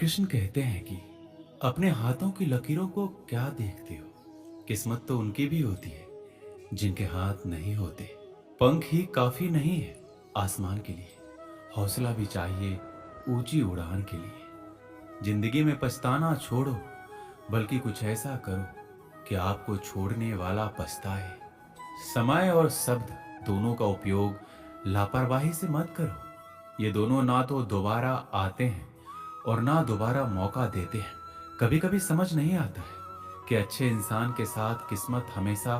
कृष्ण कहते हैं कि अपने हाथों की लकीरों को क्या देखते हो। किस्मत तो उनकी भी होती है जिनके हाथ नहीं होते। पंख ही काफी नहीं है आसमान के लिए, हौसला भी चाहिए ऊंची उड़ान के लिए। जिंदगी में पछताना छोड़ो, बल्कि कुछ ऐसा करो कि आपको छोड़ने वाला पछताए। समय और शब्द दोनों का उपयोग लापरवाही से मत करो। ये दोनों ना तो दोबारा आते हैं और ना दोबारा मौका देते हैं। कभी कभी समझ नहीं आता है कि अच्छे इंसान के साथ किस्मत हमेशा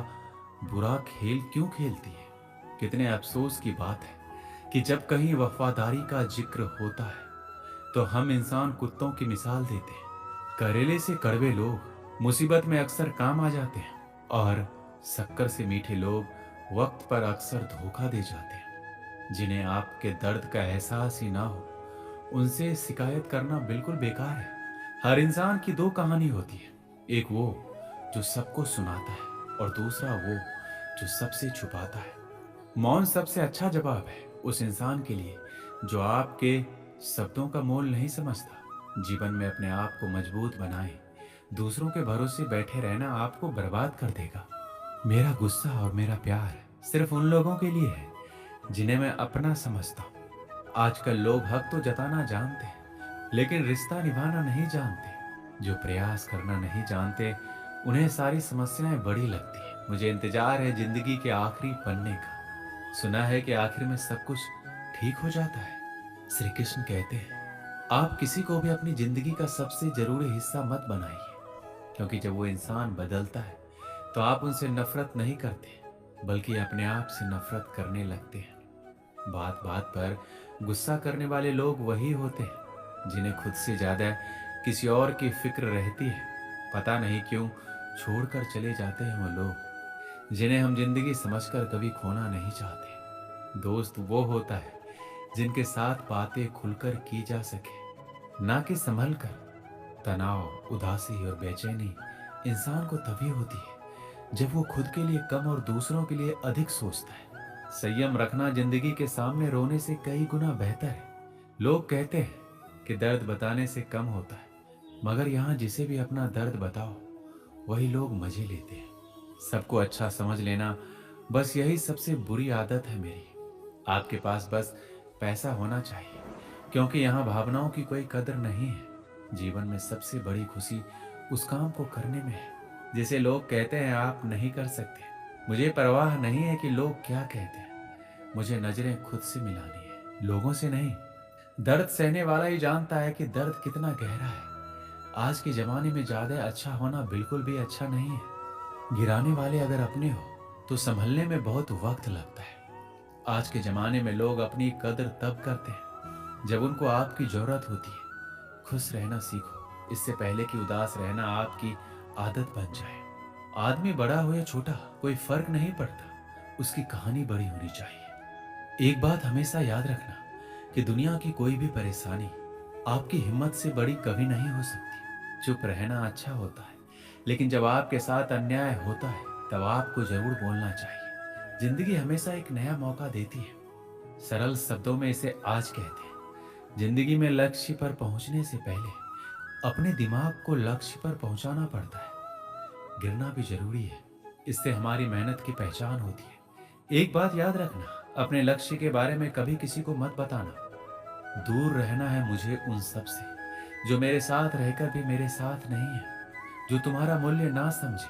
बुरा खेल क्यों खेलती है। कितने अफसोस की बात है कि जब कहीं वफादारी का जिक्र होता है तो हम इंसान कुत्तों की मिसाल देते हैं। करेले से कड़वे लोग मुसीबत में अक्सर काम आ जाते हैं, और शक्कर से मीठे लोग वक्त पर अक्सर धोखा दे जाते हैं। जिन्हें आपके दर्द का एहसास ही ना हो, उनसे शिकायत करना बिल्कुल बेकार है। हर इंसान की दो कहानी होती है, एक वो जो सबको सुनाता है और दूसरा वो जो सबसे छुपाता है। मौन सबसे अच्छा जवाब है उस इंसान के लिए जो आपके शब्दों का मोल नहीं समझता। जीवन में अपने आप को मजबूत बनाएं। दूसरों के भरोसे बैठे रहना आपको बर्बाद कर देगा। मेरा गुस्सा और मेरा प्यार सिर्फ उन लोगों के लिए है जिन्हें मैं अपना समझता हूँ। आजकल लोग हक तो जताना जानते हैं, लेकिन रिश्ता निभाना नहीं जानते। जो प्रयास करना नहीं जानते, उन्हें सारी समस्याएं बड़ी लगती है। मुझे इंतजार है जिंदगी के आखिरी पन्ने का। सुना है कि आखिर में सब कुछ ठीक हो जाता है। श्री कृष्ण कहते हैं, आप किसी को भी अपनी जिंदगी का सबसे जरूरी हिस्सा मत बनाइए, क्योंकि जब वो इंसान बदलता है तो आप उनसे नफरत नहीं करते, बल्कि अपने आप से नफरत करने लगते हैं। बात बात पर गुस्सा करने वाले लोग वही होते हैं जिन्हें खुद से ज्यादा किसी और की फिक्र रहती है। पता नहीं क्यों छोड़कर चले जाते हैं वो लोग जिन्हें हम जिंदगी समझकर कभी खोना नहीं चाहते। दोस्त वो होता है जिनके साथ बातें खुलकर की जा सके, ना कि संभल कर। तनाव, उदासी और बेचैनी इंसान को तभी होती है जब वो खुद के लिए कम और दूसरों के लिए अधिक सोचता है। संयम रखना जिंदगी के सामने रोने से कई गुना बेहतर है। लोग कहते हैं कि दर्द बताने से कम होता है, मगर यहाँ जिसे भी अपना दर्द बताओ वही लोग मजे लेते हैं। सबको अच्छा समझ लेना, बस यही सबसे बुरी आदत है मेरी। आपके पास बस पैसा होना चाहिए, क्योंकि यहाँ भावनाओं की कोई कदर नहीं है। जीवन में सबसे बड़ी खुशी उस काम को करने में है जिसे लोग कहते हैं आप नहीं कर सकते। मुझे परवाह नहीं है कि लोग क्या कहते हैं, मुझे नजरें खुद से मिलानी है, लोगों से नहीं। दर्द सहने वाला ही जानता है कि दर्द कितना गहरा है। आज के जमाने में ज्यादा अच्छा होना बिल्कुल भी अच्छा नहीं है। गिराने वाले अगर अपने हो तो संभलने में बहुत वक्त लगता है। आज के जमाने में लोग अपनी कदर तब करते हैं जब उनको आपकी जरूरत होती है। खुश रहना सीखो, इससे पहले कि उदास रहना आपकी आदत बन जाए। आदमी बड़ा हो या छोटा, कोई फर्क नहीं पड़ता, उसकी कहानी बड़ी होनी चाहिए। एक बात हमेशा याद रखना कि दुनिया की कोई भी परेशानी आपकी हिम्मत से बड़ी कभी नहीं हो सकती। चुप रहना अच्छा होता है, लेकिन जब आपके साथ अन्याय होता है तब आपको जरूर बोलना चाहिए। जिंदगी हमेशा एक नया मौका देती है। सरल शब्दों में इसे आज कहते हैं। जिंदगी में लक्ष्य पर पहुंचने से पहले अपने दिमाग को लक्ष्य पर पहुंचाना पड़ता है। गिरना भी जरूरी है, इससे हमारी मेहनत की पहचान होती है। एक बात याद रखना, अपने लक्ष्य के बारे में कभी किसी को मत बताना। दूर रहना है मुझे उन सब से जो मेरे साथ रहकर भी मेरे साथ नहीं है। जो तुम्हारा मूल्य ना समझे,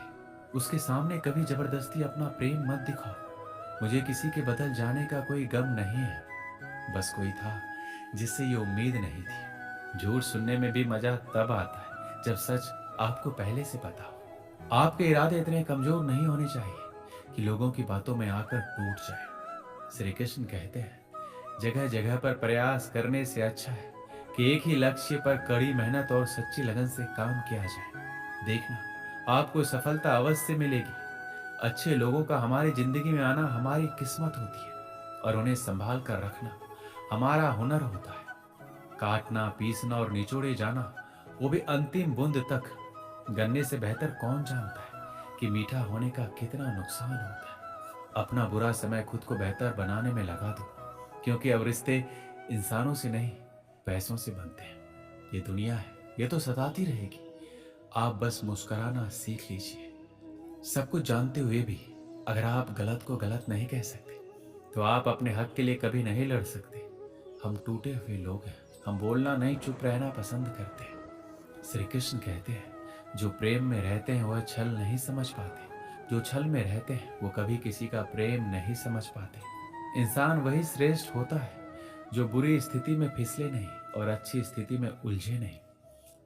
उसके सामने कभी जबरदस्ती अपना प्रेम मत दिखाओ। मुझे किसी के बदल जाने का कोई गम नहीं है, बस कोई था जिससे ये उम्मीद नहीं थी। झूठ सुनने में भी मजा तब आता है जब सच आपको पहले से पता हो। आपके इरादे इतने कमजोर नहीं होने चाहिए कि लोगों की बातों में आकर टूट जाए। श्री कृष्ण कहते हैं, जगह जगह पर प्रयास करने से अच्छा है कि एक ही लक्ष्य पर कड़ी मेहनत और सच्ची लगन से काम किया जाए। देखना, आपको सफलता अवश्य मिलेगी। अच्छे लोगों का हमारी जिंदगी में आना हमारी किस्मत होती है, और उन्हें संभाल कर रखना हमारा हुनर होता है। काटना, पीसना और निचोड़े जाना, वो भी अंतिम बूंद तक, गन्ने से बेहतर कौन जानता है कि मीठा होने का कितना नुकसान होता है। अपना बुरा समय खुद को बेहतर बनाने में लगा दो, क्योंकि अब रिश्ते इंसानों से नहीं पैसों से बनते हैं। ये दुनिया है ये तो सताती रहेगी। आप बस मुस्कुराना सीख लीजिए। सब कुछ जानते हुए भी अगर आप गलत को गलत नहीं कह सकते, तो आप अपने हक के लिए कभी नहीं लड़ सकते। हम टूटे हुए लोग हैं, हम बोलना नहीं, चुप रहना पसंद करते हैं। श्री कृष्ण कहते हैं, जो प्रेम में रहते हैं वह छल नहीं समझ पाते, जो छल में रहते हैं वो कभी किसी का प्रेम नहीं समझ पाते। इंसान वही श्रेष्ठ होता है जो बुरी स्थिति में फिसले नहीं और अच्छी स्थिति में उलझे नहीं।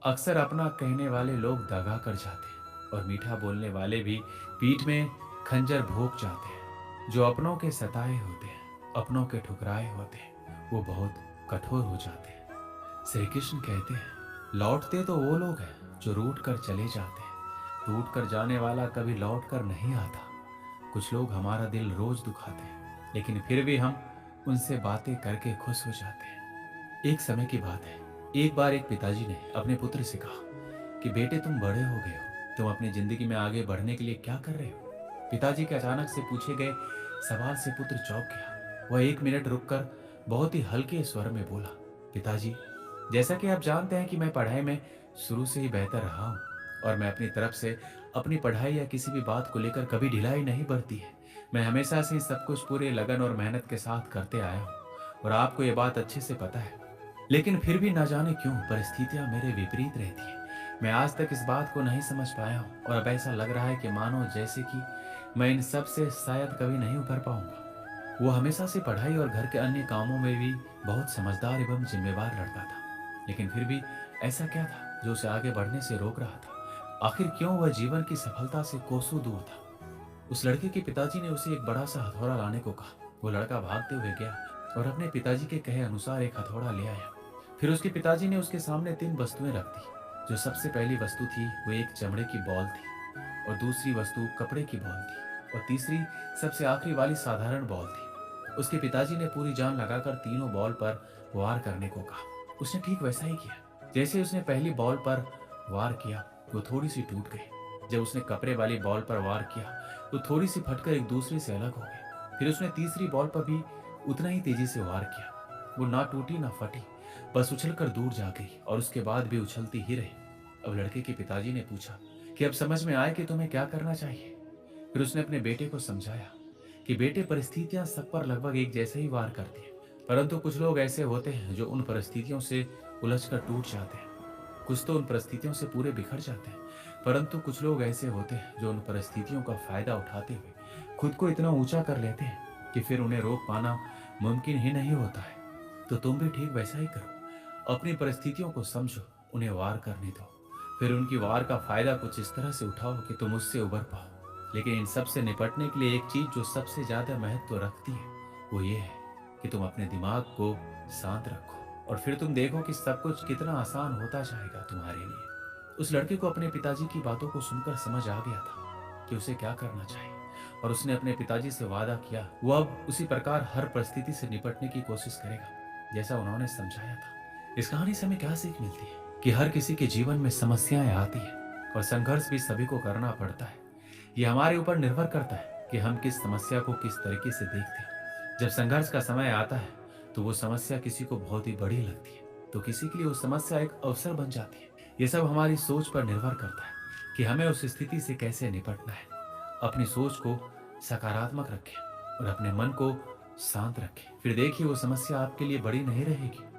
अक्सर अपना कहने वाले लोग दगा कर जाते हैं और मीठा बोलने वाले भी पीठ में खंजर भोंक जाते हैं। जो अपनों के सताए होते हैं, अपनों के ठुकराए होते हैं, वो बहुत कठोर हो जाते हैं। श्री कृष्ण कहते हैं, लौटते तो वो लोग हैं जो रूठ कर चले जाते हैं, टूट कर जाने वाला कभी लौट कर नहीं आता। कुछ लोग हमारा दिल रोज दुखाते हैं, लेकिन फिर भी हम उनसे बातें करके खुश हो जाते हैं। एक समय की बात है, एक बार एक पिताजी ने अपने पुत्र से कहा कि बेटे, तुम बड़े हो गए हो, तुम अपनी जिंदगी में आगे बढ़ने के लिए क्या कर रहे हो? पिताजी के अचानक से पूछे गए सवाल से पुत्र चौंक गया। वह 1 मिनट रुककर बहुत ही हल्के स्वर में बोला, पिताजी, जैसा कि आप जानते हैं कि मैं पढ़ाई में शुरू से ही बेहतर रहा हूँ और मैं अपनी तरफ से अपनी पढ़ाई या किसी भी बात को लेकर कभी ढिलाई नहीं बरती है। मैं हमेशा से सब कुछ पूरे लगन और मेहनत के साथ करते आया हूँ और आपको ये बात अच्छे से पता है। लेकिन फिर भी न जाने क्यों परिस्थितियां मेरे विपरीत रहती हैं। मैं आज तक इस बात को नहीं समझ पाया हूँ और अब ऐसा लग रहा है कि मानो जैसे कि मैं इन सब से शायद कभी नहीं उभर पाऊंगा। वो हमेशा से पढ़ाई और घर के अन्य कामों में भी बहुत समझदार एवं जिम्मेवार लड़का था, लेकिन फिर भी ऐसा क्या था जो उसे आगे बढ़ने से रोक रहा था? आखिर क्यों वह जीवन की सफलता से कोसों दूर था? उस लड़के के पिताजी ने उसे एक बड़ा सा हथौड़ा लाने को कहा। वो लड़का भागते हुए गया और अपने पिताजी के कहे अनुसार एक हथौड़ा ले आया। फिर उसके पिताजी ने उसके सामने 3 वस्तुएं रख दी। जो सबसे पहली वस्तु थी वो एक चमड़े की बॉल थी, और दूसरी वस्तु कपड़े की बॉल थी, और तीसरी सबसे आखिरी वाली साधारण बॉल थी। उसके पिताजी ने पूरी जान लगाकर तीनों बॉल पर वार करने को कहा। उसने ठीक वैसा ही किया। जैसे उसने पहली बॉल पर वार किया, वो थोड़ी सी टूट गई। जब उसने कपड़े वाली बॉल पर वार किया तो थोड़ी सी फटकर एक दूसरे से अलग हो गई। फिर उसने तीसरी बॉल पर भी उतना ही तेजी से वार किया। वो ना टूटी ना फटी, बस उछलकर दूर जा गई और उसके बाद भी उछलती ही रही। अब लड़के के पिताजी ने पूछा कि अब समझ में आए कि तुम्हें क्या करना चाहिए। फिर उसने अपने बेटे को समझाया कि बेटे, परिस्थितियां सब पर लगभग एक जैसे ही वार करती हैं, परंतु कुछ लोग ऐसे होते हैं जो उन परिस्थितियों से उलझकर टूट जाते हैं। कुछ तो उन परिस्थितियों से पूरे बिखर जाते हैं, परंतु कुछ लोग ऐसे होते हैं जो उन परिस्थितियों का फायदा उठाते हुए खुद को इतना ऊंचा कर लेते हैं कि फिर उन्हें रोक पाना मुमकिन ही नहीं होता है। तो तुम भी ठीक वैसा ही करो। अपनी परिस्थितियों को समझो, उन्हें वार करने दो, फिर उनकी वार का फायदा कुछ इस तरह से उठाओ कि तुम उससे उबर पाओ। लेकिन इन सब से निपटने के लिए एक चीज जो सबसे ज्यादा महत्व रखती है वो ये है कि तुम अपने दिमाग को शांत रखो, और फिर तुम देखो कि सब कुछ कितना आसान होता जाएगा तुम्हारे लिए। उस लड़के को अपने पिताजी की बातों को सुनकर समझ आ गया था कि उसे क्या करना चाहिए, और उसने अपने पिताजी से वादा किया वो अब उसी प्रकार हर परिस्थिति से निपटने की कोशिश करेगा जैसा उन्होंने समझाया था। इस कहानी से हमें क्या सीख मिलती है कि हर किसी के जीवन में समस्याएं आती हैं और संघर्ष भी सभी को करना पड़ता है। ये हमारे ऊपर निर्भर करता है कि हम किस समस्या को किस तरीके से देखते हैं। जब संघर्ष का समय आता है तो वो समस्या किसी को बहुत ही बड़ी लगती है, तो किसी के लिए वो समस्या एक अवसर बन जाती है। ये सब हमारी सोच पर निर्भर करता है कि हमें उस स्थिति से कैसे निपटना है। अपनी सोच को सकारात्मक रखें और अपने मन को शांत रखें, फिर देखिए वो समस्या आपके लिए बड़ी नहीं रहेगी।